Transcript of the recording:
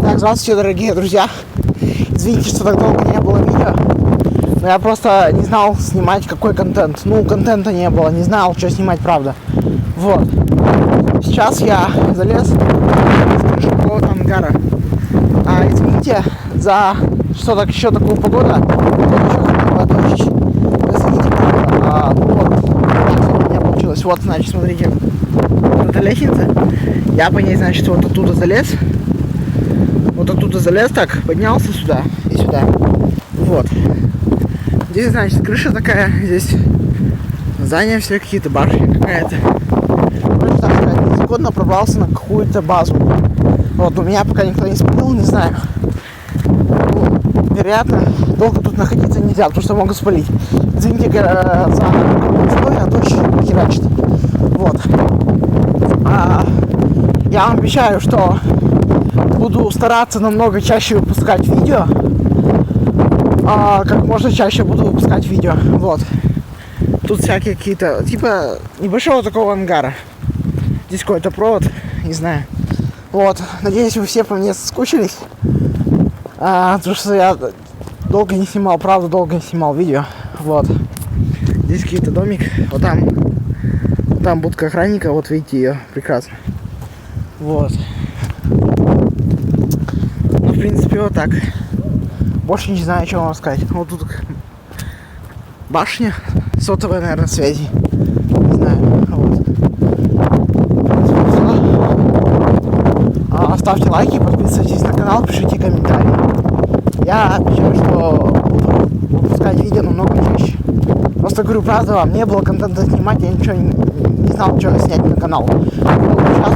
Так, здравствуйте, дорогие друзья. Извините, что так долго не было видео. Но я просто не знал снимать какой контент. Ну, контента не было, не знал, что снимать, правда. Вот. Сейчас я залез с крыши какого-то ангара. Извините за что так еще такую погоду. Извините, правда. Вот. У меня получилось. Вот, значит, смотрите. Это лестница. Я по ней, значит, вот оттуда залез. Вот оттуда залез, так, поднялся сюда и сюда. Вот. Здесь, значит, крыша такая, здесь здания все какие-то, башня какая-то. Короче, так сказать, незаконно пробрался на какую-то базу. Вот, у меня пока никто не спалил, не знаю. Ну, вероятно, долго тут находиться нельзя, потому что могут спалить. Извините за условия, дождь херачит. Вот. Я вам обещаю, что буду стараться намного чаще выпускать видео. Как можно чаще буду выпускать видео. Вот. Тут всякие какие-то, типа, небольшого такого ангара. Здесь какой-то провод, не знаю. Вот. Надеюсь, вы все по мне соскучились. Потому что я долго не снимал, правда, долго не снимал видео. Вот. Здесь какие-то домик. Вот там будка охранника, вот видите ее прекрасно. Вот. Ну, в принципе, вот так. Больше не знаю, что вам сказать. Вот тут башня сотовой, наверное, связи. Не знаю. Вот. Ставьте лайки, подписывайтесь на канал, пишите комментарии. Я обещаю, что буду выпускать видео намного чаще. Просто говорю, правда, вам не было контента снимать, я ничего не знал, что снять на канал. Сейчас